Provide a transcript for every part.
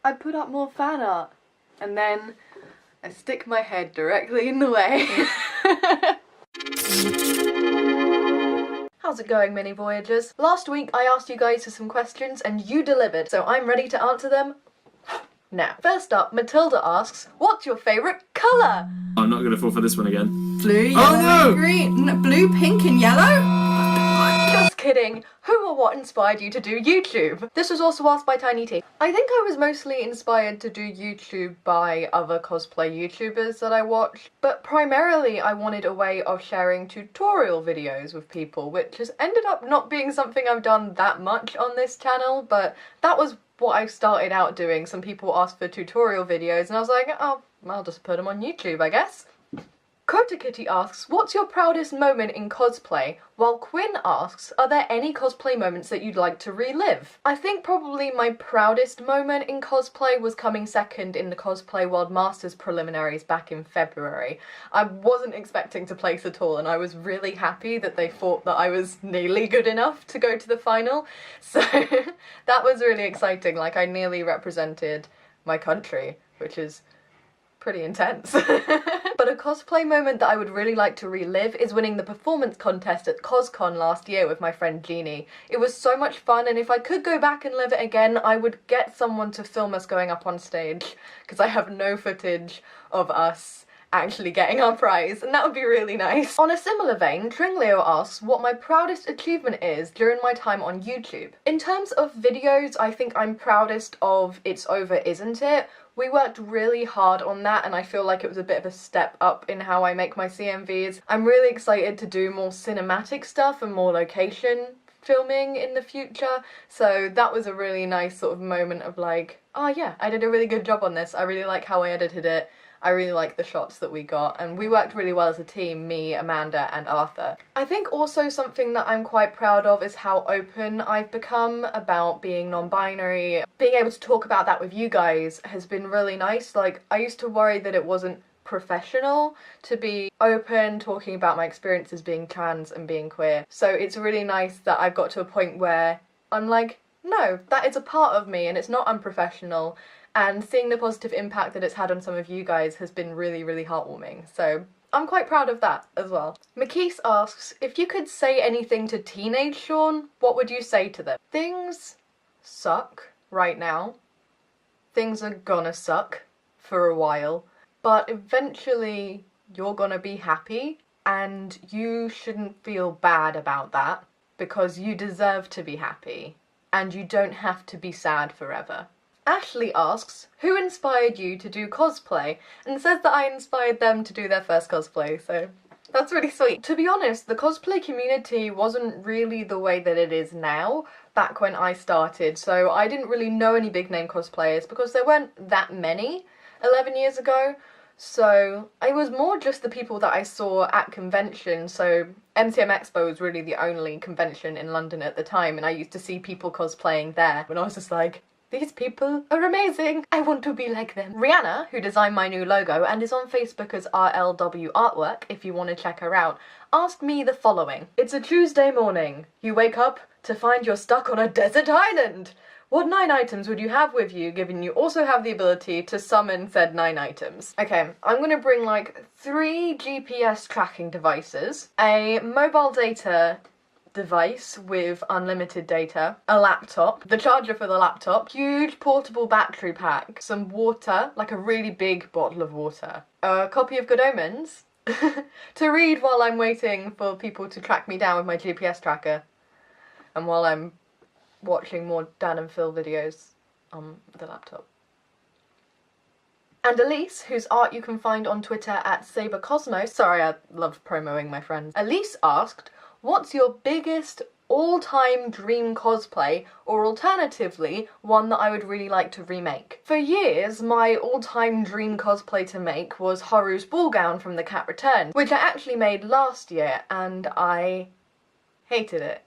I put up more fan art. And then I stick my head directly in the way. How's it going, mini Voyagers? Last week I asked you guys for some questions and you delivered, so I'm ready to answer them now. First up, Matilda asks, what's your favourite colour? I'm not gonna fall for this one again. Blue, yellow, green, blue, pink and yellow? Just kidding. Who or what inspired you to do YouTube? This was also asked by Tiny T. I think I was mostly inspired to do YouTube by other cosplay YouTubers that I watched, but primarily I wanted a way of sharing tutorial videos with people, which has ended up not being something I've done that much on this channel, but that was what I started out doing. Some people asked for tutorial videos and I was like, oh, I'll just put them on YouTube, I guess. Kota Kitty asks, what's your proudest moment in cosplay? While Quinn asks, are there any cosplay moments that you'd like to relive? I think probably my proudest moment in cosplay was coming second in the Cosplay World Masters preliminaries back in February. I wasn't expecting to place at all and I was really happy that they thought that I was nearly good enough to go to the final. So that was really exciting, like I nearly represented my country, which is pretty intense. But a cosplay moment that I would really like to relive is winning the performance contest at CosCon last year with my friend Jeannie. It was so much fun, and if I could go back and live it again, I would get someone to film us going up on stage, because I have no footage of us actually getting our prize, and that would be really nice. On a similar vein, Tringleo asks what my proudest achievement is during my time on YouTube. In terms of videos, I think I'm proudest of It's Over, Isn't It? We worked really hard on that and I feel like it was a bit of a step up in how I make my CMVs. I'm really excited to do more cinematic stuff and more location filming in the future, so that was a really nice sort of moment of like, oh yeah, I did a really good job on this. I really like how I edited it. I really like the shots that we got, and we worked really well as a team, me, Amanda and Arthur. I think also something that I'm quite proud of is how open I've become about being non-binary. Being able to talk about that with you guys has been really nice. Like, I used to worry that it wasn't professional to be open, talking about my experiences being trans and being queer. So it's really nice that I've got to a point where I'm like, no, that is a part of me and it's not unprofessional. And seeing the positive impact that it's had on some of you guys has been really, really heartwarming. So I'm quite proud of that as well. Makise asks, if you could say anything to teenage Sean, what would you say to them? Things suck right now. Things are gonna suck for a while, but eventually you're gonna be happy and you shouldn't feel bad about that because you deserve to be happy and you don't have to be sad forever. Ashley asks, who inspired you to do cosplay? And says that I inspired them to do their first cosplay, so that's really sweet. To be honest, the cosplay community wasn't really the way that it is now back when I started, so I didn't really know any big name cosplayers because there weren't that many 11 years ago. So it was more just the people that I saw at conventions. So MCM Expo was really the only convention in London at the time, and I used to see people cosplaying there and I was just like, these people are amazing. I want to be like them. Rheanna, who designed my new logo and is on Facebook as RLW Artwork if you want to check her out, asked me the following. It's a Tuesday morning. You wake up to find you're stuck on a desert island. What 9 items would you have with you, given you also have the ability to summon said 9 items? Okay, I'm gonna bring like 3 GPS tracking devices, a mobile data device with unlimited data, a laptop, the charger for the laptop, huge portable battery pack, some water, like a really big bottle of water, a copy of Good Omens to read while I'm waiting for people to track me down with my GPS tracker, and while I'm watching more Dan and Phil videos on the laptop. And Elise, whose art you can find on Twitter at SaberCosmos, sorry, I love promoting my friends. Elise asked, what's your biggest all-time dream cosplay, or alternatively, one that I would really like to remake? For years, my all-time dream cosplay to make was Haru's ball gown from The Cat Returns, which I actually made last year, and I hated it.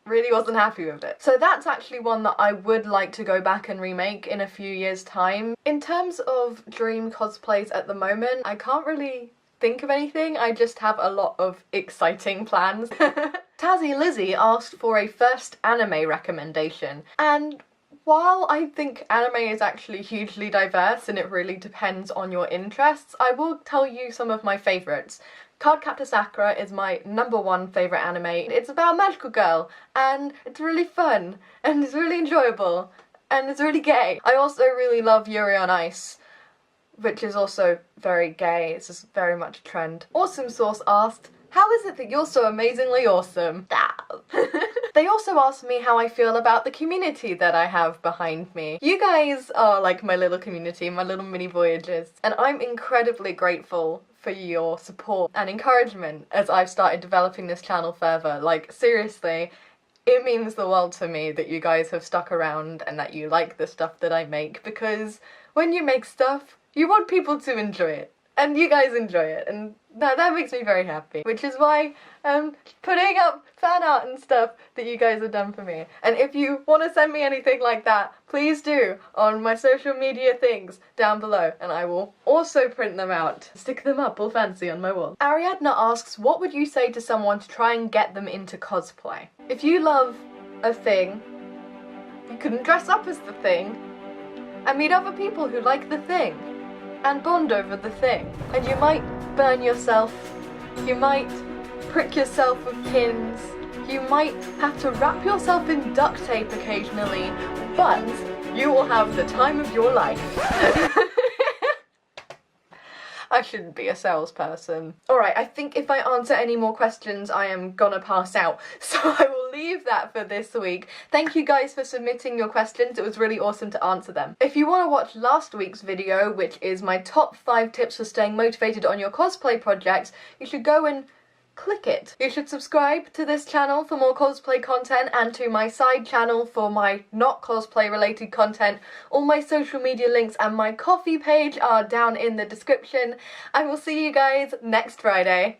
Really wasn't happy with it. So that's actually one that I would like to go back and remake in a few years' time. In terms of dream cosplays at the moment, I can't really think of anything. I just have a lot of exciting plans. Tazzy Lizzie asked for a first anime recommendation, and While I think anime is actually hugely diverse and it really depends on your interests, I will tell you some of my favourites. Cardcaptor Sakura is my #1 favourite anime. It's about a magical girl, and it's really fun, and it's really enjoyable, and it's really gay. I also really love Yuri on Ice, which is also very gay. It's just very much a trend. Awesome Sauce asked, how is it that you're so amazingly awesome? They also asked me how I feel about the community that I have behind me. You guys are like my little community, my little mini Voyagers, and I'm incredibly grateful for your support and encouragement as I've started developing this channel further. Like, seriously, it means the world to me that you guys have stuck around and that you like the stuff that I make, because when you make stuff, you want people to enjoy it. And you guys enjoy it, and that makes me very happy. Which is why I'm putting up fan art and stuff that you guys have done for me. And if you want to send me anything like that, please do on my social media things down below, and I will also print them out. Stick them up all fancy on my wall. Ariadna asks, what would you say to someone to try and get them into cosplay? If you love a thing, you couldn't dress up as the thing and meet other people who like the thing and bond over the thing. And you might burn yourself, you might prick yourself with pins, you might have to wrap yourself in duct tape occasionally, but you will have the time of your life. I shouldn't be a salesperson. Alright, I think if I answer any more questions, I am gonna pass out. So I will leave that for this week. Thank you guys for submitting your questions. It was really awesome to answer them. If you want to watch last week's video, which is my top 5 tips for staying motivated on your cosplay projects, you should go and click it. You should subscribe to this channel for more cosplay content and to my side channel for my not cosplay related content. All my social media links and my coffee page are down in the description. I will see you guys next Friday.